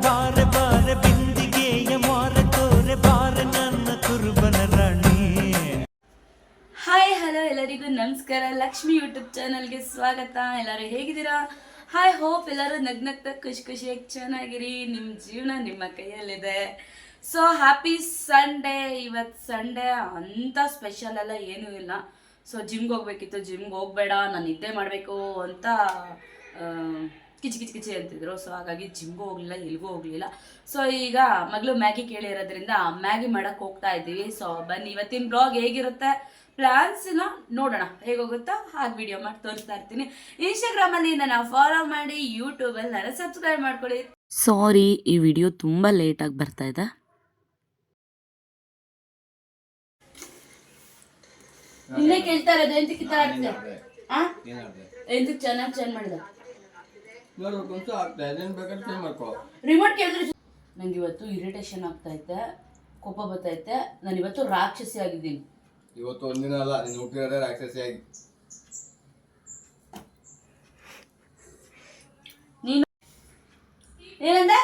ಬಾರೆ ಬಾರೆ ಬಿಂದಿಗೆಯ ಮಾರೆ ತೋರೆ ಬಾರೆ ನನ್ನ ಕುರುಬನ ರಾಣಿ. ಹಾಯ್ ಹಲೋ ಎಲ್ಲರಿಗೂ ನಮಸ್ಕಾರ. ಲಕ್ಷ್ಮಿ ಯೂಟ್ಯೂಬ್ ಚಾನಲ್ಗೆ ಸ್ವಾಗತ. ಎಲ್ಲರೂ ಹೇಗಿದ್ದೀರಾ? ಹಾಯ್ ಹೋಪ್ ಎಲ್ಲರೂ ನಗ್ನಗ್ತಾ ಖುಷಿ ಖುಷಿಯಾಗಿ ಚೆನ್ನಾಗಿರಿ. ನಿಮ್ಮ ಜೀವನ ನಿಮ್ಮ ಕೈಯಲ್ಲಿದೆ. So happy Sunday. ಇವತ್ತು ಸಂಡೇ ಅಂತ ಸ್ಪೆಷಲ್ ಎಲ್ಲ ಏನೂ ಇಲ್ಲ. ಸೊ ಜಿಮ್ಗೆ ಹೋಗ್ಬೇಕಿತ್ತು, ಜಿಮ್ಗೆ ಹೋಗ್ಬೇಡ ನಾನು ನಿದ್ದೆ ಮಾಡಬೇಕು ಅಂತ ಕಿಚಿ ಕಿಚಿ ಕಿಚಿ ಅಂತಿದ್ರು. ಸೊ ಹಾಗಾಗಿ ಜಿಮ್ಗೂ ಹೋಗಲಿಲ್ಲ, ಎಲ್ಗೂ ಹೋಗಲಿಲ್ಲ. ಸೊ ಈಗ ಮಗಳು ಮ್ಯಾಗಿ ಕೇಳಿರೋದ್ರಿಂದ ಮ್ಯಾಗಿ ಮಾಡೋಕ್ಕೆ ಹೋಗ್ತಾ ಇದ್ದೀವಿ. ಸೊ ಬನ್ನಿ ಇವತ್ತಿನ ಬ್ಲಾಗ್ ಹೇಗಿರುತ್ತೆ ಪ್ಲಾನ್ಸ್ನ ನೋಡೋಣ, ಹೇಗೋಗುತ್ತೋ ಹಾಗೆ ವಿಡಿಯೋ ಮಾಡಿ ತೋರಿಸ್ತಾ ಇರ್ತೀನಿ. ಇನ್ಸ್ಟಾಗ್ರಾಮಲ್ಲಿ ನನ್ನ ಫಾಲೋ ಮಾಡಿ, ಯೂಟ್ಯೂಬಲ್ಲಿ ನನ್ನ ಸಬ್ಸ್ಕ್ರೈಬ್ ಮಾಡ್ಕೊಳ್ಳಿ. ಸಾರಿ, ಈ ವಿಡಿಯೋ ತುಂಬ ಲೇಟಾಗಿ ಬರ್ತಾ ಇದೆ. ನಿನ್ನೆ ಕೇಳ್ತಾ ಇರೋದು ಎಂತಕ್ಕೆ ಎಂತಕ್ಕೆ ಚೆನ್ನಾಗಿ ಚೇಂಜ್ ಮಾಡಿದ ರಿಮೋಟ್ ಕೇಳಿದ್ರೆ ನಂಗೆ ಇವತ್ತು ಇರಿಟೇಷನ್ ಆಗ್ತೈತೆ, ಕೋಪ ಬರ್ತೈತೆ. ನಾನು ಇವತ್ತು ರಾಕ್ಷಸಿ ಆಗಿದ್ದೀನಿ. ಇವತ್ತು ಒಂದಿನ ಅಲ್ಲ, ನೀನು ಹುಟ್ಟಿರೋದೇ ರಾಕ್ಷಸಿ ಆಗಿ. ನೀನು ಏನಂದೆ?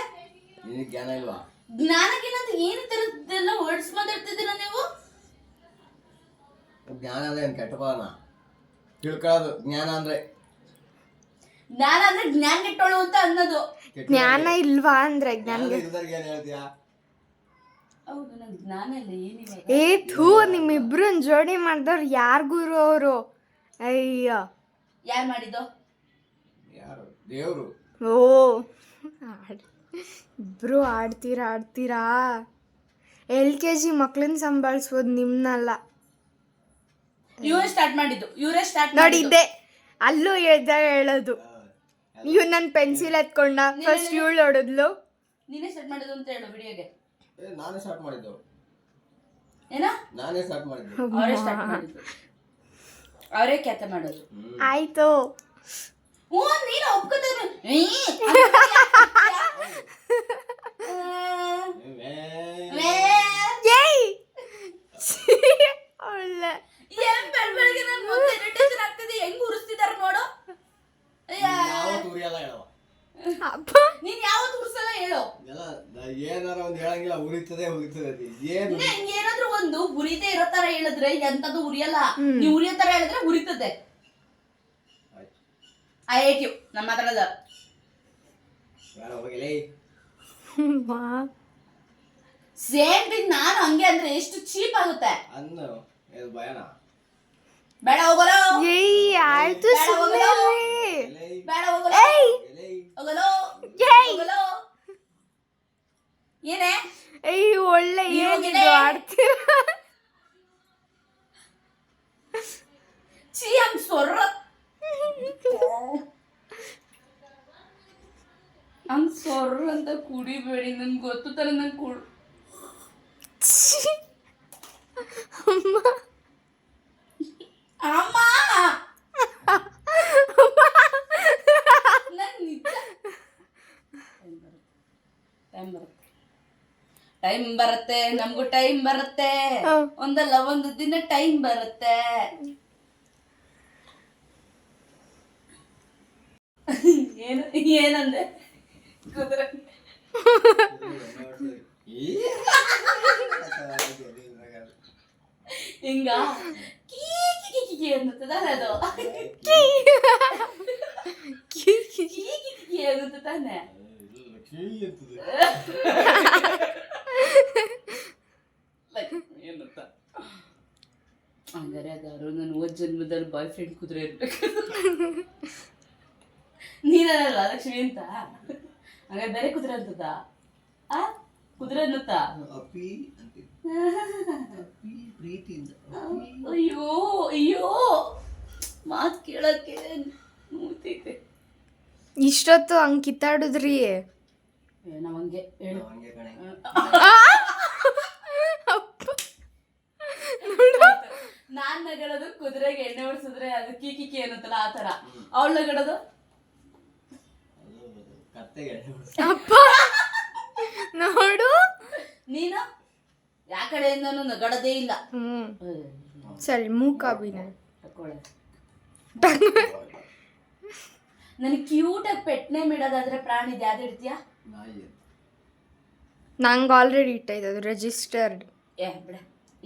ನಿನಗೆ ಜ್ಞಾನ ಇಲ್ವಾ? ಜ್ಞಾನಕ್ಕೇನಂತ ಏನು ತರದ್ದೆಲ್ಲ ವರ್ಡ್ಸ್ ಮಾತಾಡ್ತಿದ್ದೀರಾ ನೀವು? ಜ್ಞಾನ ಅಂದ್ರೆ ಏನು ಕೆಟ್ಟ ಪದನ ತಿಳ್ಕೊಳ್ಳೋದು. ಜ್ಞಾನ ಅಂದ್ರೆ ಜ್ಞಾನ ಕೆಟ್ಟೋಳು ಅಂತ ಅನ್ನೋದು. ಜ್ಞಾನ ಇಲ್ವಾ ಅಂದ್ರೆ ಜ್ಞಾನ ಏನು ಹೇಳ್ತೀಯಾ? ಹೌದು, ನನ್ಗೆ ಜ್ಞಾನ ಇಲ್ಲ, ಏನಿಲ್ಲ. ಥೂ, ನಿಮ್ಮಿಬ್ರು ಜೋಡಿ ಮಾಡಿದವ್ರು ಯಾರ್ ಗುರು ಅವರು? ಅಯ್ಯೋ, ಯಾರು ಮಾಡಿದ್ದು? ಯಾರು? ದೇವ್ರು. ಓ, ಇಬ್ರು ಆಡ್ತೀರಾ. LKG ಮಕ್ಳನ್ನ ಸಂಭಾಳಿಸ್ಬೋದು, ನಿಮ್ನಲ್ಲ. ಇವರೇ ಸ್ಟಾರ್ಟ್ ಮಾಡಿದ್ದು. ನೋಡಿ, ಇದ್ದೆ ಅಲ್ಲೂ ಹೇಳೋದು. ಇವ್ ನನ್ ಪೆನ್ಸಿಲ್ ಎತ್ಕೊಂಡ ಫಸ್ಟ್ ಇವಳು ಹೊಡೆದ್ಲು. ನೀನೇ ಸ್ಟಾರ್ಟ್ ಮಾಡಿದ್ದು ಅಂತ ಹೇಳು ವಿಡಿಯೋಗೆ. ನಾನೇ ಸ್ಟಾರ್ಟ್ ಮಾಡಿದ್ದು. ಏನೋ ನಾನೇ ಸ್ಟಾರ್ಟ್ ಮಾಡಿದ್ದು. ಅವರೇ ಸ್ಟಾರ್ಟ್ ಮಾಡಿದ್ದು, ಅವರೇ ಕ್ಯಾತ ಮಾಡೋದು. ಆಯ್ತು. ಓ, ನೀನು ಒಪ್ಕೋತಾರೆ. ಒಳ್ಳೆ ಹೆಂಗ್ ಉರಿಸ್ತಿದಾರ ನೋಡು. ನೀನ್ ಯಾವತ್ತು ಉರ್ಸಲ್ಲ ಹೇಳು. ಏನಾರ ಒಂದ್ ಹೇಳಂಗಿಲ್ಲ, ಉರಿತದೆ. ಏನಾದ್ರೂ ಒಂದು ಉರಿದೇ ಇರೋ ತರ ಹೇಳಿದ್ರೆ ಎಂತದ್ದು ಉರಿಯಲ್ಲ. ನೀವು ಉರಿಯೋ ತರ ಹೇಳಿದ್ರೆ ಉರಿತದೆ. I hate you. ನಮ್ಮ ಮಾತಾಡೋದ ಸೇಮ್ ಥಿಂಗ್. ನಾನು ಹಂಗೆ ಅಂದ್ರೆ ಎಷ್ಟು ಚೀಪ್ ಆಗುತ್ತೆ. ಬೇಡ ಹೋಗಲೋ. ಆಯ್ತು, ಬೇಡ ಹೋಗಲೋ. ಏನೇ ಒಳ್ಳೆ ಏನಿದು ಆಡ್ತೀರಾ? ಚೀ ಹಂಗ್ ಸೊರ್ರ ಹಂಗ್ ಸೊರ್ರ ಅಂತ ಕುಡಿಬೇಡಿ. ನನ್ಗೆ ಗೊತ್ತು ತರ ನಂಗೆ ಕುಡ್ ಅಮ್ಮ ಟೈಮ್ ಬರುತ್ತೆ, ನಮಗೂ ಟೈಮ್ ಬರುತ್ತೆ. ಒಂದಲ್ಲ ಒಂದು ದಿನ ಟೈಮ್ ಬರುತ್ತೆ. ಏನಂದೆ? ಕುದುರೆ ಹಿಂಗ ಕೀ ಅನ್ನುತ್ತದಾನೆ ಅದು. ಕೀ ಅನ್ನುತ್ತ ತಾನೆ. ಹಂಗಾರೆ ಅದಾರು ನನ್ನ ಓದ್ ಜನ್ಮದಲ್ಲಿ ಬಾಯ್ ಫ್ರೆಂಡ್ ಕುದುರೆ ಇರ್ಬೇಕು. ನೀನಲ್ಲ ಲಕ್ಷ್ಮಿ ಅಂತ. ಹಂಗಾರೆ ಬೇರೆ ಕುದುರೆ ಅಂತದ? ಕುದುರೆ ಅನ್ನುತ್ತ? ಅಯ್ಯೋ ಅಯ್ಯೋ, ಮಾತ್ ಕೇಳಕ್ಕೆ ಮೂತೈತೆ. ಇಷ್ಟೊತ್ತು ಹಂಗ್ ಕಿತ್ತಾಡುದ್ರಿ. ನಾವ್ ಹಂಗೆ ಹೇಳು. ನಾನ್ ನಗಡೋದು ಕುದುರೆಗೆ ಎಣ್ಣೆ ಹೊಡ್ಸಿದ್ರೆ ಅದು ಕೀಕಿ ಅನ್ನುತ್ತಲ್ಲ ಆ ತರ. ಅವಳ ನಗಡೋದು ಅಪ್ಪ ನೋಡು. ನೀನು ಯಾ ಕಡೆಯಿಂದನೂ ನಗಡದೇ ಇಲ್ಲ. ಸರಿ, ಮೂಕಾಬಿನ ನನಗೆ ಕ್ಯೂಟ್ ಆಗಿ ಪೆಟ್ ನೇಮ್ ಇಡೋದಾದ್ರೆ ಪ್ರಾಣಿದ್ ಯಾವ್ದು ಇಡ್ತೀಯಾ? ನಂಗೆ ಆಲ್ರೆಡಿ ಇಟ್ಟೈತೆ ಅದು ರಿಜಿಸ್ಟರ್ಡ್. ಏ ಬಿಡ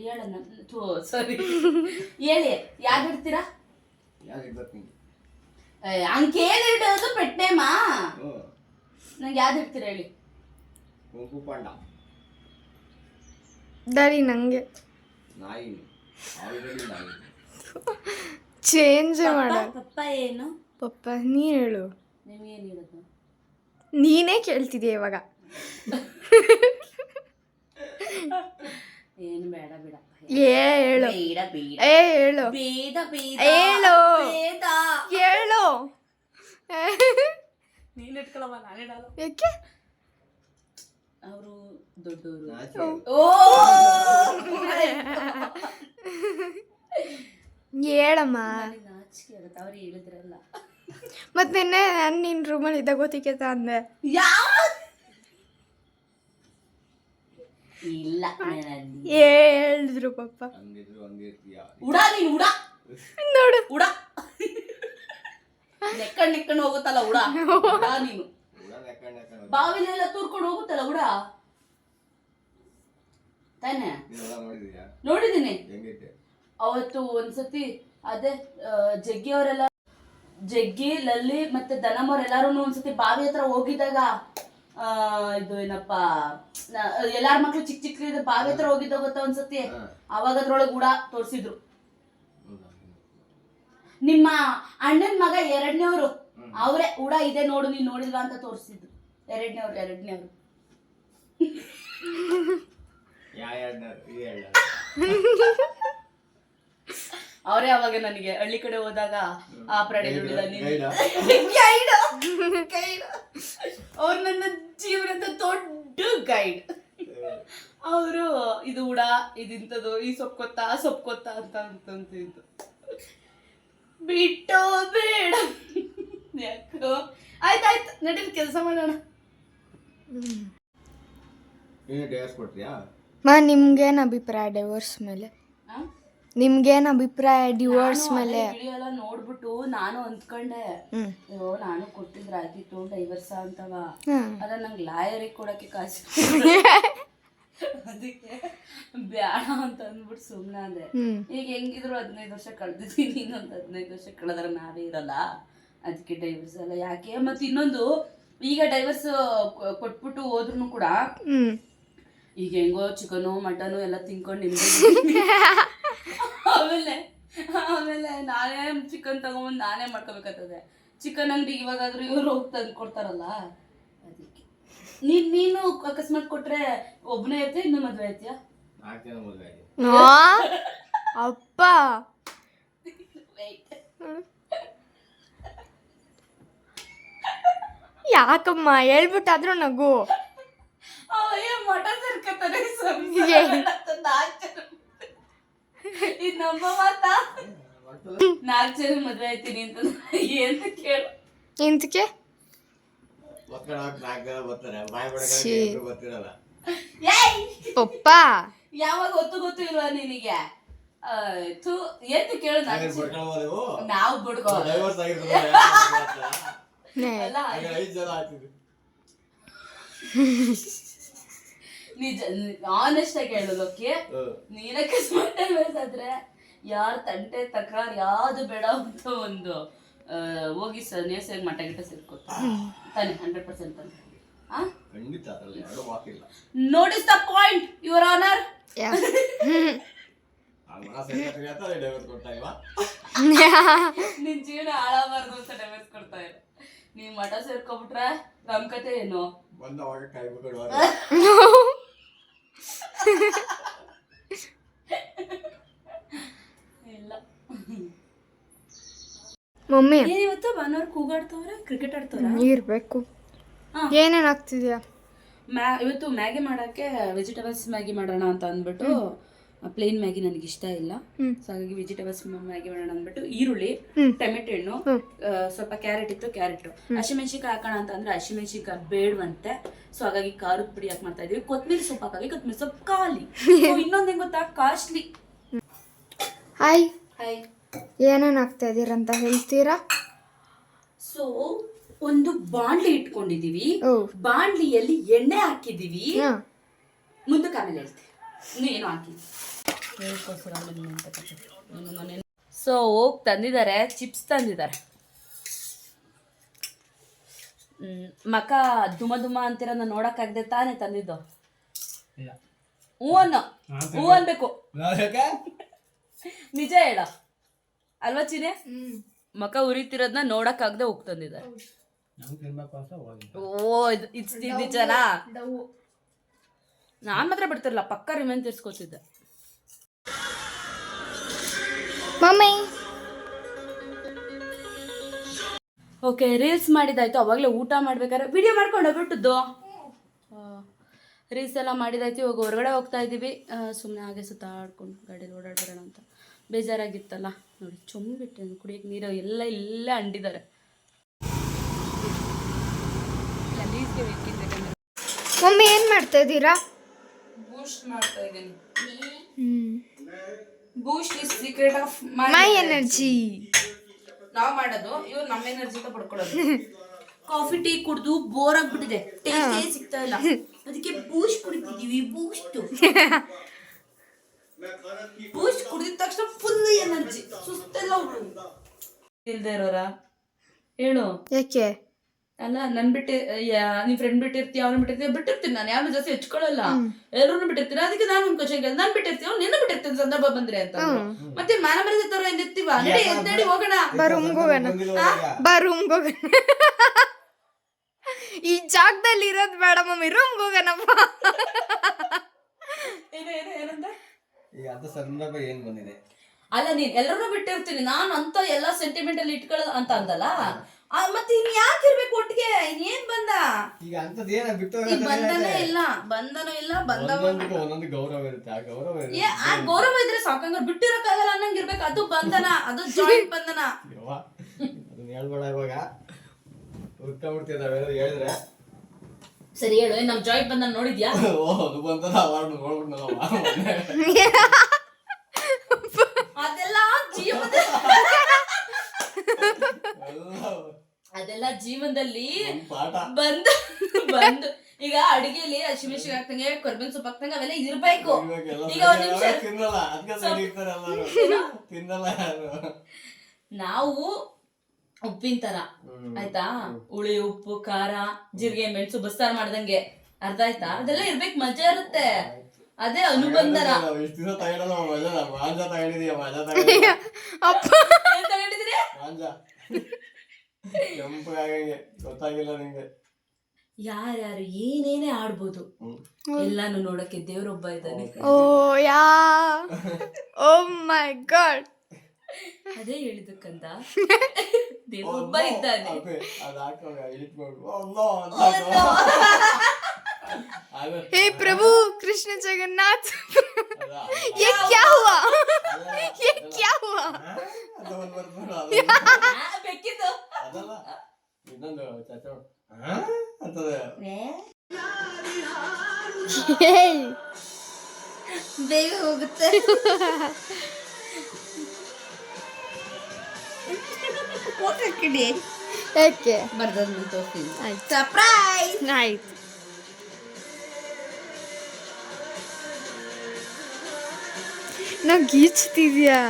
ಹೇಳಣ್ಣ. ಸಾರಿ ಹೇಳಿ ಯಾವ್ದು ಇಡ್ತೀರಾ? ಯಾರು ಇಡ್ಬೇಕು ನಿಂಗೆ? ಅಂಕೇನು ಇಡೋದು ಪೆಟ್ಟೆಮಾ. ನಂಗೆ ಯಾವ್ದು ಇಡ್ತೀರಾ ಹೇಳಿ? ಕುಂಕು ಪಾಂಡ ದಾರಿ ನಂಗೆ ನಾಯಿ ಆಲ್ರೆಡಿ ನಾಯಿ. ಚೇಂಜ್ ಮಾಡ. ಪಪ್ಪ ಏನು? ಪಪ್ಪ ನೀ ಹೇಳು. ನಿಮ್ಗೇನು ಇಡೋದು? ನೀನೇ ಕೇಳ್ತಿದ್ಯಾ ಇವಾಗ. ಏನು ಬೇಡ ಬಿಡ. ಹೇಳು. ಬೇಡ ಬೇಡ ಹೇಳು. ಬೇಡ ಬೇಡ ಹೇಳು. ಬೇಡ ಹೇಳು. ನೀನ್ ಇಟ್ಕೊಳವ, ನಾನು ಇಡಲ್ಲ. ಯಾಕೆ? ಅವರು ದೊಡ್ಡವರು. ನಾಚಿಕೆ. ಓ ಹೇಳಮ್ಮ. ನನಗೆ ನಾಚಿಕೆ ಆಗುತ್ತೆ ಅವ್ರು ಹೇಳಿದ್ರಲ್ಲ. ಮತ್ತೆ ನಿನ್ನೆ ನಾನು ನಿನ್ನ ರೂಮಲ್ಲಿ ಇದ್ದಾಗ ಗೊತ್ತಿಕೇತ ಅಂದೆ. ಯಾವ ಇಲ್ಲ ಹೇಳಿದ್ರು ಪಪ್ಪ. ಹಂಗಿದ್ರು ಹಂಗೆ ಇರ್ತೀಯ. ಉಡಾ ನೀನು ಉಡಾ ನೋಡು. ಉಡಾ ನೆಕ್ಕಂಡು ಹೋಗುತ್ತಲ್ಲ ಉಡಾ. ಉಡಾ ನೀನು ಬಾವಿಲೆಲ್ಲ ತೂರ್ಕೊಂಡು ಹೋಗುತ್ತಲ್ಲ ಉಡಾ ತಾನೆ. ನೋಡಿದ್ಯಾ? ನೋಡಿದ್ದೀನಿ. ಹೆಂಗೈತೆ? ಅವತ್ತು ಒಂದ್ಸತಿ ಅದೇ ಜಗ್ಗಿ ಅವರೆಲ್ಲ, ಜಗ್ಗಿ ಲಲ್ಲಿ ಮತ್ತೆ ದನಮ್ಮವ್ರು ಎಲ್ಲಾರು ಒಂದ್ಸತಿ ಬಾವಿ ಹತ್ರ ಹೋಗಿದ್ದಾಗ ಇದು ಏನಪ್ಪ ಎಲ್ಲಾರ ಮಕ್ಳು ಚಿಕ್ಕ ಚಿಕ್ಕ ಬಾವಿ ಹತ್ರ ಹೋಗಿದ್ದಾಗ ಗೊತ್ತಾ ಒಂದ್ಸತಿ. ಅವಾಗ ಅದ್ರೊಳಗೆ ಉಡಾ ತೋರ್ಸಿದ್ರು. ನಿಮ್ಮ ಅಣ್ಣನ ಮಗ ಎರಡನೇವ್ರು ಅವ್ರೆ ಉಡಾ ಇದೆ ನೋಡು ನೀನ್ ನೋಡಿಲ್ವಾ ಅಂತ ತೋರಿಸಿದ್ರು. ಎರಡನೇವ್ರು ಅವರೇ. ಅವಾಗ ನನಗೆ ಹಳ್ಳಿ ಕಡೆ ಹೋದಾಗ ಆ ಪ್ರಾಣಿ ಅವ್ರು ನನ್ನ ಜೀವನದ ದೊಡ್ಡ ಗೈಡ್. ಅವರು ಇದು ಉಡಾ ಇದಿಂತದು, ಈ ಸೊಪ್ಕೊತ್ತಾ ಆ ಸೊಪ್ಕೊತ್ತಾ ಅಂತಂತಿದ್ದು. ಬಿಟ್ಟು ಬೇಡ ಯಾಕೋ. ಆಯ್ತಾಯ್ತು ನಡೀಲಿ ಕೆಲಸ ಮಾಡೋಣ. ನಿಮ್ಗೇನು ಅಭಿಪ್ರಾಯ ಡಿವೋರ್ಸ್ ಮೇಲೆ? ನಿಮ್ಗೇನು ಅಭಿಪ್ರಾಯ ಡಿವೋರ್ಸ್ ಮೇಲೆ? ವಿಡಿಯೋ ಎಲ್ಲ ನೋಡ್ಬಿಟ್ಟು ನಾನು ಅಂದ್ಕೊಂಡೆ, ಅಯ್ಯೋ ನಾನು ಕೊಟ್ಟಿದ್ರೆ ಆಗಿತ್ತು ಡೈವರ್ಸ ಅಂತವ. ಅದ ನಂಗೆ ಲಾಯರಿಗೆ ಕೊಡಕ್ಕೆ ಕಾಸು, ಅದಕ್ಕೆ ಬೇಡ ಅಂತ ಅಂದ್ಬಿಟ್ಟು ಸುಮ್ಮನೆ ಅದೇ. ಈಗ ಹೆಂಗಿದ್ರು 15 ವರ್ಷ ಕಳೆದಿದ್ದೀನಿ, ಇನ್ನೊಂದು 15 ವರ್ಷ ಕಳೆದ್ರೆ ನಾವೇ ಇರಲ್ಲ, ಅದಕ್ಕೆ ಡೈವರ್ಸ್ ಅಲ್ಲ ಯಾಕೆ. ಮತ್ತೆ ಇನ್ನೊಂದು, ಈಗ ಡೈವರ್ಸ್ ಕೊಟ್ಬಿಟ್ಟು ಹೋದ್ರು ಕೂಡ ಈಗ ಹೆಂಗೋ ಚಿಕನು ಮಟನು ಎಲ್ಲ ತಿನ್ಕೊಂಡು ನಿಮ್ಗೆ ಆಮೇಲೆ ನಾನೇ ಚಿಕನ್ ತಗೊಂಬಂದು ನಾನೇ ಮಾಡ್ಕೋಬೇಕಾಗ್ತದೆ. ಚಿಕನ್ ಅಂಗಡಿಗೆ ಇವಾಗಾದ್ರೂ ಇವ್ರು ಹೋಗಿ ತಂದು ಕೊಡ್ತಾರಲ್ಲ, ಅದಕ್ಕೆ. ನೀನು ಅಕಸ್ಮಾತ್ ಕೊಟ್ರೆ ಒಬ್ಬನೇ ಇರ್ತೀಯ, ಇನ್ನೂ ಮದುವೆ ಆಯ್ತೀಯ? ಅಪ್ಪ ಯಾಕಮ್ಮ ಹೇಳ್ಬಿಟ್ಟಾದ್ರೂ ನಗು. ಮಟ ಸೇರ್ಕತ್ತಾನೆ ಇದು ನಮ್ಮ ಮಾತಾ. 4 ಜನ ಮದ್ವೆ ಆಯ್ತೀನಿ ಅಂತ ಎಂತ ಕೇಳು. ಎಂತಕ್ಕೆ? ಪಪ್ಪ ಯಾವಾಗ ಗೊತ್ತು ಇಲ್ವಾ ನಿನಗೆ? ಎಂತ ಕೇಳು. ನಾವು ಬಿಡ್ಕೋ ನಿಜ ಆನೆಸ್ಟ್ ಆಗಿ ಹೇಳೋದಕ್ಕೆ, ನೀನ್ ಅಕಸ್ಮಾತ್ ಆದ್ರೆ ಯಾರ ತಂಟೆ ತಕರಾರು ಯಾವ್ದು ಬೇಡ ಅಂತ ಒಂದು ಹೋಗಿ ನೇಸಾಗಿ ಮಠ ಗಿಟ್ಟ ಸೇರ್ಕೋತಾರೆ ತಾನೆ. 100% ತಾನೆ. Notice the point your honour. ನಿನ್ ಜೀವನ ಹಾಳಾಗಬಾರ್ದು ಅಂತ ಡೈವರ್ಸ್ ಕೊಡ್ತಾ ಇಲ್ಲ. ನೀವ್ ಮಠ ಸೇರ್ಕೊಬಿಟ್ರೆ ನಮ್ ಕತೆ ಏನು? ಇಲ್ಲ. ಮಮ್ಮಿ ಇವತ್ತು ಭಾನುವಾರ ಕೂಗಾಡ್ತವ್ರ, ಕ್ರಿಕೆಟ್ ಆಡ್ತವ್ರ ಇರ್ಬೇಕು. ಏನೇನ್ ಆಗ್ತಿದ್ಯಾ? ಇವತ್ತು ಮ್ಯಾಗಿ ಮಾಡಕ್ಕೆ ವೆಜಿಟೇಬಲ್ಸ್ ಮ್ಯಾಗಿ ಮಾಡೋಣ ಅಂತ ಅಂದ್ಬಿಟ್ಟು, ಪ್ಲೇನ್ ಮ್ಯಾಗಿ ನನಗೆ ಇಷ್ಟ ಇಲ್ಲ, ಸೊ ಹಾಗಾಗಿ ವೆಜಿಟೇಬಲ್ಸ್ ಮ್ಯಾಗಿ ಮಾಡೋಣ ಅಂದ್ಬಿಟ್ಟು ಈರುಳ್ಳಿ, ಟೊಮೆಟೊ ಹಣ್ಣು, ಸ್ವಲ್ಪ ಕ್ಯಾರೆಟ್ ಇತ್ತು, ಕ್ಯಾರೆಟ್, ಹಸಿಮೆಣಸಿನ್ಕಾಯಿ ಹಾಕೋಣ ಅಂತ ಅಂದ್ರೆ ಹಸಿಮೆಣಸಿನ್ಕಾಯಿ ಬೇಡವಂತೆ, ಸೊ ಹಾಗಾಗಿ ಖಾರದ ಪುಡಿ ಹಾಕಿ ಮಾಡ್ತಾ ಇದೀವಿ. ಕೊತ್ತಂಬರಿ ಸೊಪ್ಪು ಹಾಕಿ, ಕೊತ್ತಂಬರಿ ಸೊಪ್ಪು ಖಾಲಿ. ಇನ್ನೊಂದು ಹೆಂಗ್ ಗೊತ್ತಾ, ಕಾಸ್ಟ್ಲಿ. ಹಾಯ್ ಹಾಯ್, ಏನೇನ್ ಆಗ್ತಾ ಇದೀರಂತ ಹೇಳ್ತೀರಾ? ಸೊ ಒಂದು ಬಾಂಡ್ಲಿ ಇಟ್ಕೊಂಡಿದೀವಿ, ಬಾಂಡ್ಲಿಯಲ್ಲಿ ಎಣ್ಣೆ ಹಾಕಿದೀವಿ, ಮುಂದಕ್ಕೆ ಆಮೇಲೆ ಹೇಳ್ತೀನಿ. ಇನ್ನೂ ಏನೋ ಹಾಕಿ ಸೊ ಹೋಗಿ ತಂದಿದ್ದಾರೆ, ಚಿಪ್ಸ್ ತಂದಿದ್ದಾರೆ. ಮಕ ದುಮ ದುಮ ಅಂತೀರ, ನಾನು ನೋಡೋಕ್ಕಾಗದೆ ತಾನೇ ತಂದಿದ್ದು. ಹ್ಞೂ ಅನ್ನೋ, ಹ್ಞೂ ಅನ್ಬೇಕು, ನಿಜ ಹೇಳ ಅಲ್ವಾ ಚಿನೆ? ಮಕ ಉರಿತಿರೋದನ್ನ ನೋಡಕ್ಕಾಗದೆ ಹೋಗಿ ತಂದಿದ್ದಾರೆ. ಓ ಇದು ನಿಜನಾ? ನಾನ್ ಮಾತ್ರ ಬಿಡ್ತಿರಲ್ಲ, ಪಕ್ಕ ರಿಮೈನ್ ತೀರ್ಸ್ಕೊತಿದ್ದೆ. ಮಮ್ಮಿ ಓಕೆ, ರೀಲ್ಸ್ ಮಾಡಿದಾಯ್ತು. ಅವಾಗಲೇ ಊಟ ಮಾಡ್ಬೇಕಾದ್ರೆ ವಿಡಿಯೋ ಮಾಡ್ಕೊಂಡು ಹೋಗ್ಬಿಟ್ಟದ್ದು. ರೀಲ್ಸ್ ಎಲ್ಲ ಮಾಡಿದಾಯ್ತು. ಇವಾಗ ಹೊರಗಡೆ ಹೋಗ್ತಾ ಇದ್ದೀವಿ. ಸುಮ್ಮನೆ ಹಾಗೆ ಸುತ್ತಾಡ್ಕೊಂಡು ಗಾಡೀಲಿ ಓಡಾಡ್ಬರೋಣ ಅಂತ. ಬೇಜಾರಾಗಿತ್ತಲ್ಲ ನೋಡಿ, ಚೊಂಬಿಟ್ಟೆ ಕುಡಿಯೋಕೆ ನೀರು ಎಲ್ಲ ಇಲ್ಲೇ ಅಂಡಿದ್ದಾರೆ. ಮಮ್ಮಿ ಏನು ಮಾಡ್ತಾ ಇದ್ದೀರಾ? ಬೂಸ್ಟ್ ಮಾಡ್ತಾ ಇದ್ದೀನಿ. Boost is secret of my energy. ನಾವು ಮಾಡೋದು, ಇವ್ರು ನಮ್ಮ ಎನರ್ಜಿ ಅಂತ ಪಡ್ಕೊಳ್ಳೋದು. ಕಾಫಿ ಟೀ ಕುಡಿದು ಬೋರ್ ಆಗ್ಬಿಟ್ಟಿದೆ, ಟೇಸ್ಟೇ ಸಿಗ್ತಾ ಇಲ್ಲ. ಅದಕ್ಕೆ ಬೂಸ್ಟ್ ಕುಡಿತಿದ್ದೀವಿ. ಬೂಸ್ಟ್ ಕುಡಿದ ತಕ್ಷಣ ಫುಲ್ ಎನರ್ಜಿ, ಸುಸ್ತೆಲ್ಲ ಇಲ್ದೇ ಇರೋರ ಹೇಳು. ಯಾಕೆ? ಅಲ್ಲ, ನನ್ ಬಿಟ್ಟು ನಿನ್ ಫ್ರೆಂಡ್ ಬಿಟ್ಟಿರ್ತೀಯ, ಅವ್ನ ಬಿಟ್ಟಿರ್ತೀನಿ. ನಾನು ಯಾರು ಜಾಸ್ತಿ ಹೆಚ್ಕೊಳ್ಳಲ್ಲ, ಎಲ್ಲರೂ ಬಿಟ್ಟಿರ್ತೀನಿ. ಅದಕ್ಕೆ ನಾನು ಒಂದು ಕ್ವಶನ್ ಕೇಳಿದೆ, ನಾನು ಬಿಟ್ಟಿರ್ತೀವಿ, ನಿನ್ನ ಬಿಟ್ಟಿರ್ತೀನಿ ಸಂದರ್ಭ ಬಂದ್ರೆ ಅಂತ. ಮತ್ತೆ ಮಾನ ಮರ್ಯಾದೆ ತರ ಎಲ್ಲಿರ್ತೀವ? ನಡಿ ಹೋಗೋಣ, ರೂಮ್ಗೆ ಹೋಗೋಣ. ಈ ಜಾಗದಲ್ಲಿ ಇರೋದು ಬೇಡ ಮಮ್ಮಿ, ರೂಮ್ಗೆ ಹೋಗೋಣಪ್ಪ. ಏನಂತ ಈಗ ಅಂತ ಸಂದರ್ಭ ಏನ್ ಬಂದಿದೆ? ಅಲ್ಲ, ನೀನ್ ಎಲ್ಲರೂ ಬಿಟ್ಟಿರ್ತೀನಿ, ನಾನು ಅಂತ ಎಲ್ಲ ಸೆಂಟಿಮೆಂಟ್ ಅಲ್ಲಿ ಇಟ್ಕೊಳ್ಳೋದು ಅಂತ ಅಂದಲ್ಲ. ಮತ್ತೆ ಇನ್ ಯಾಕೆ ಇರ್ಬೇಕು ಒಟ್ಟಿಗೆ? ಏನ್ ಬಂದ ಈಗ ಅಂತದ್ ಏನ ಬಿಟ್ಟು ಬಂಧನ ಇಲ್ಲ, ಒಂದೊಂದು ಗೌರವ ಇರುತ್ತೆ. ಆ ಗೌರವ ಆ ಗೌರವ ಇದ್ರೆ ಸಾಕಂಗ ಬಿಟ್ಟಿರಕ್ಕಾಗಲ್ಲ ಅನ್ನಂಗ್ ಇರ್ಬೇಕು. ಅದು ಬಂಧನ, ಅದು ಜಾಯಿಂಟ್ ಬಂಧನ. ಅದನ್ನ ಹೇಳ್ಬೇಡ ಇವಾಗ, ಉರ್ಕೊಂಡ್ಬಿಡ್ತಿದ್ದಾವೆ ಹೇಳಿದ್ರೆ. ಸರಿ ಹೇಳು, ನಮ್ ಜಾಯಿಂಟ್ ಬಂಧನ ನೋಡಿದ್ಯಾ? ಅದು ಬಂಧನ ಅವಾರ್ಡ್ ನೋಡ್ಬಿಟ್ಟು ಅದೆಲ್ಲ ಜೀವನದಲ್ಲಿ ಬಂದು ಈಗ ಅಡಿಗೆಲಿ ಹಸಿಮೆಣಸಿಗೆ ಹಾಕ್ತಂಗೆ, ಕೊರ್ಬೇವಿನ ಸೊಪ್ಪು ಹಾಕ್ತಂಗೆ ಅವೆಲ್ಲ ಇರ್ಬೇಕು. ಈಗ ಒಂದ್ ನಿಮಿಷ, ನಾವು ಉಪ್ಪಿನ ತರ ಆಯ್ತಾ, ಹುಳಿ ಉಪ್ಪು ಖಾರ ಜೀರಿಗೆ ಮೆಣಸು ಬಸ್ಸಾರು ಮಾಡ್ದಂಗೆ, ಅರ್ಥ ಆಯ್ತಾ? ಅದೆಲ್ಲ ಇರ್ಬೇಕು, ಮಜಾ ಇರುತ್ತೆ. ಅದೇ ಅನುಬಂಧನ. ಗೊತ್ತಾಗಿಲ್ಲ ನಿಂಗೆ. ಯಾರ್ಯಾರು ಏನೇನೇ ಆಡ್ಬೋದು, ಎಲ್ಲಾನು ನೋಡಕ್ಕೆ ದೇವ್ರೊಬ್ಬ ಇದ್ದಾನೆ. ಓ ಯಾ, ಓ ಮೈ ಗಾಡ್. ಅದೇ ಹೇಳಿದಕ್ಕಂತ ದೇವ್ರೊಬ್ಬ ಇದ್ದಾನೆ. हे प्रभु कृष्ण जगन्नाथ, ये क्या हुआ? ये क्या हुआ? ಬೇಕಿತ್ತು ಬೇಗ ಹೋಗುತ್ತೆ. ಯಾಕೆ ಬರ್ದದ್ದು ತೋರಿಸ್ತೀನಿ. ಸರ್ಪ್ರೈಸ್. ಆಯ್ತು. ನಾ ಗೀಚ್ತಿದ್ಯಾ?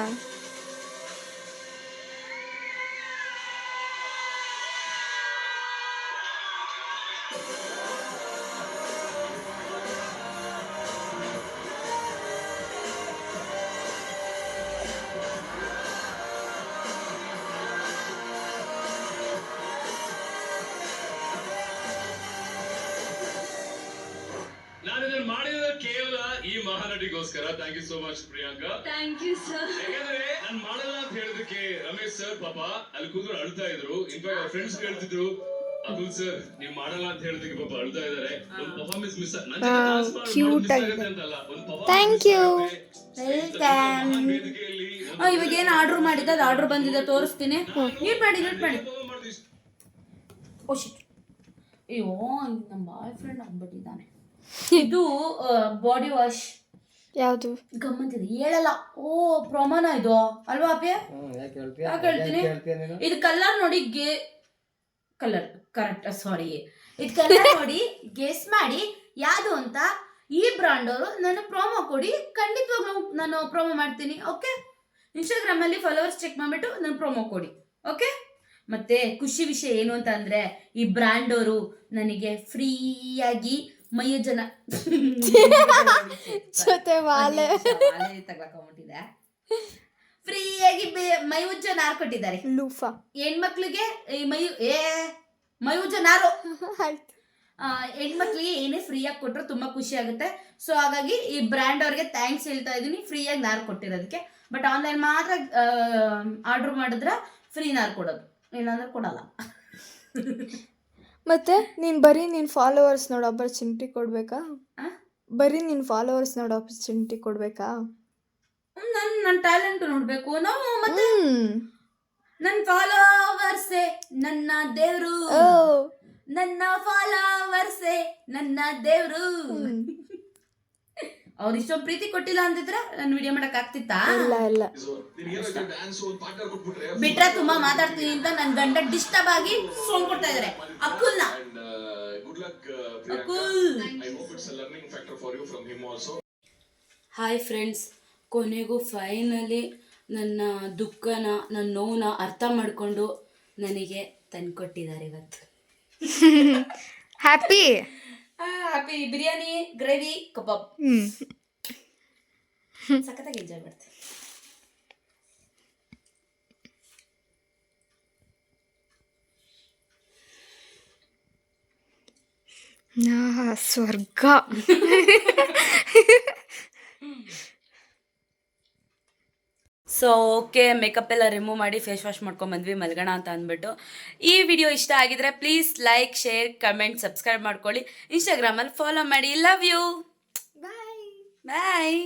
ಕೇವಲ ಈ ಮಹಾನಟಿಗೋಸ್ಕರ. Thank you so much Priyanka. Thank you sir. ಯಾಕಂದ್ರೆ ನಾನು ಮಾಡಲ್ಲ ಅಂತ ಹೇಳೋದಕ್ಕೆ ರಮೇಶ್ ಸರ್ ಪಾಪ ಅಲ್ಲಿ ಕೂತ್ಕೊಂಡು ಅಳ್ತಾ ಇದ್ರು. ಇನ್ಫ್ಯಾಕ್ಟ್ ಅವ್ರ ಫ್ರೆಂಡ್ಸ್ ಹೇಳ್ತಿದ್ರು, ಅತುಲ್ ಸರ್ ನೀವು ಮಾಡಲ್ಲ ಅಂತ ಹೇಳೋದಕ್ಕೆ ಪಾಪ ಅಳ್ತಾ ಇದಾರೆ. ಒಂದು ಪರ್ಫಾರ್ಮೆನ್ಸ್ ಮಿಸ್ ಕ್ಯೂಟ್ ಆಗಿದೆ. Thank you. ವೆಲ್ಕಮ್. ಇವಾಗ ಏನು ಆರ್ಡರ್ ಮಾಡಿದ್ದ, ಅದು ಆರ್ಡರ್ ಬಂದಿದೆ, ತೋರಿಸ್ತೀನಿ. ಮ್ಯೂಟ್ ಮಾಡಿ. ಓ ಶಿಟ್, ಅಯ್ಯೋ ನಮ್ಮ ಬಾಯ್ ಫ್ರೆಂಡ್ ಆಗ್ಬಿಟ್ಟಿದ್ದಾನೆ. ಇದು ಬಾಡಿ ವಾಶ್. ಯಾವುದು? ಗಮ್ಮಂತಿದೆ, ಹೇಳಲ್ಲ. ಓ ಪ್ರಮಾಣ ಇದು ಅಲ್ವಾ ಅಪ್ಪೆ? ಯಾಕೆ ಹೇಳ್ತೀನಿ? ಇದು ಕಲರ್ ನೋಡಿ, ಕಲರ್ ಕರೆಕ್ಟ್, ಸಾರಿ, ಇದು ಕಲರ್ ನೋಡಿ ಗೆಸ್ ಮಾಡಿ ಯಾವುದು ಅಂತ ಈ ಬ್ರಾಂಡ್ ಅವರು ನಾನು ಪ್ರೋಮೋ ಕೊಡಿ, ಖಂಡಿತವಾಗ್ಲೂ ನಾನು ಪ್ರೋಮೋ ಮಾಡ್ತೀನಿ. ಓಕೆ, ಇನ್ಸ್ಟಾಗ್ರಾಮಲ್ಲಿ ಫಾಲೋವರ್ಸ್ ಚೆಕ್ ಮಾಡಿಬಿಟ್ಟು ನಾನು ಪ್ರೋಮೋ ಕೊಡಿ. ಓಕೆ, ಮತ್ತೆ ಖುಷಿ ವಿಷಯ ಏನು ಅಂತ ಅಂದರೆ, ಈ ಬ್ರ್ಯಾಂಡ್ ಅವರು ನನಗೆ ಫ್ರೀಯಾಗಿ ಮೈಯಜ್ಜನ ಜೊತೆ ವಾಲೆ ತಗೊಳ್ಕೊಂಬಿಟ್ಟಿದೆ, ಫ್ರೀಯಾಗಿ ಮೈ ಉಜ್ಜ ನಾರು ಕೊಟ್ಟಿದ್ದಾರೆ. ಲೂಫಾ ಹೆಣ್ಮಕ್ಳಿಗೆ ಮೈ ಉಜ್ಜ ನಾರು ಆಯ್ತು. ಹೆಣ್ಮಕ್ಳಿಗೆ ಏನೇ ಫ್ರೀಯಾಗಿ ಕೊಟ್ಟರು ತುಂಬ ಖುಷಿ ಆಗುತ್ತೆ. ಸೊ ಹಾಗಾಗಿ ಈ ಬ್ರ್ಯಾಂಡ್ ಅವ್ರಿಗೆ ಥ್ಯಾಂಕ್ಸ್ ಹೇಳ್ತಾ ಇದ್ದೀನಿ, ಫ್ರೀಯಾಗಿ ನಾರು ಕೊಟ್ಟಿರೋದಕ್ಕೆ. ಬಟ್ ಆನ್ಲೈನ್ ಮಾತ್ರ ಆರ್ಡ್ರ್ ಮಾಡಿದ್ರೆ ಫ್ರೀ ನಾರು ಕೊಡೋದು, ಇಲ್ಲಾಂದ್ರೆ ಕೊಡಲ್ಲ. ಮತ್ತೆ ನೀನು ಬರೀ ನಿನ್ನ ಫಾಲೋವರ್ಸ್ ನೋಡೋ ಆಪರ್ಚುನಿಟಿ ಕೊಡ್ಬೇಕಾ? ಬರೀ ನಿನ್ನ ಫಾಲೋವರ್ಸ್ ನೋಡೋ ಆಪರ್ಚುನಿಟಿ ಕೊಡ್ಬೇಕಾ? ನನ್ನ ಟ್ಯಾಲೆಂಟ್ ನೋಡ್ಬೇಕು ನಾವು. ಮತ್ತೆ ನನ್ನ ಫಾಲೋವರ್ಸೇ ನನ್ನ ದೇವ್ರು, ನನ್ನ ಫಾಲೋವರ್ಸೇ ನನ್ನ ದೇವ್ರು. ಅವ್ರು ಇಷ್ಟೊಂದು ಪ್ರೀತಿ ಕೊಟ್ಟಿಲ್ಲ ಅಂತಿದ್ರೆ ನಾನು ವಿಡಿಯೋ ಮಾಡಕ್ ಆಗ್ತಿತ್ತಾ? ಇಲ್ಲ ಬಿಟ್ರೆ ತುಂಬಾ ಮಾತಾಡ್ತೀನಿ ಅಂತ ನನ್ನ ಗಂಡ ಡಿಸ್ಟರ್ಬ್ ಆಗಿ ಸೋಂಗ್ ಕೊಡ್ತಾ ಇದಾರೆ. ಅಕ್ಕುಲ್ನ ಹಾಯ್ ಫ್ರೆಂಡ್ಸ್, ಕೊನೆಗೂ ಫೈನಲಿ ನನ್ನ ದುಃಖನ, ನನ್ನ ನೋವನ್ನ ಅರ್ಥ ಮಾಡಿಕೊಂಡು ನನಗೆ ತಂದ್ಕೊಟ್ಟಿದ್ದಾರೆ ಇವತ್ತು. Happy happy biryani, gravy, kebab ಸಖತ್ತಾಗಿ ಎಂಜಾಯ್ ಮಾಡ್ತೀನಿ. ಸ್ವರ್ಗ. ಸೊ ಓಕೆ, ಮೇಕಪ್ ಎಲ್ಲ ರಿಮೂವ್ ಮಾಡಿ ಫೇಸ್ ವಾಶ್ ಮಾಡ್ಕೊಂಬಂದ್ವಿ ಮಲ್ಗೋಣ ಅಂತ ಅಂದ್ಬಿಟ್ಟು. ಈ ವಿಡಿಯೋ ಇಷ್ಟ ಆಗಿದ್ರೆ please like, share, comment, subscribe ಮಾಡ್ಕೊಳ್ಳಿ. ಇನ್ಸ್ಟಾಗ್ರಾಮಲ್ಲಿ ಫಾಲೋ ಮಾಡಿ. Love you, bye.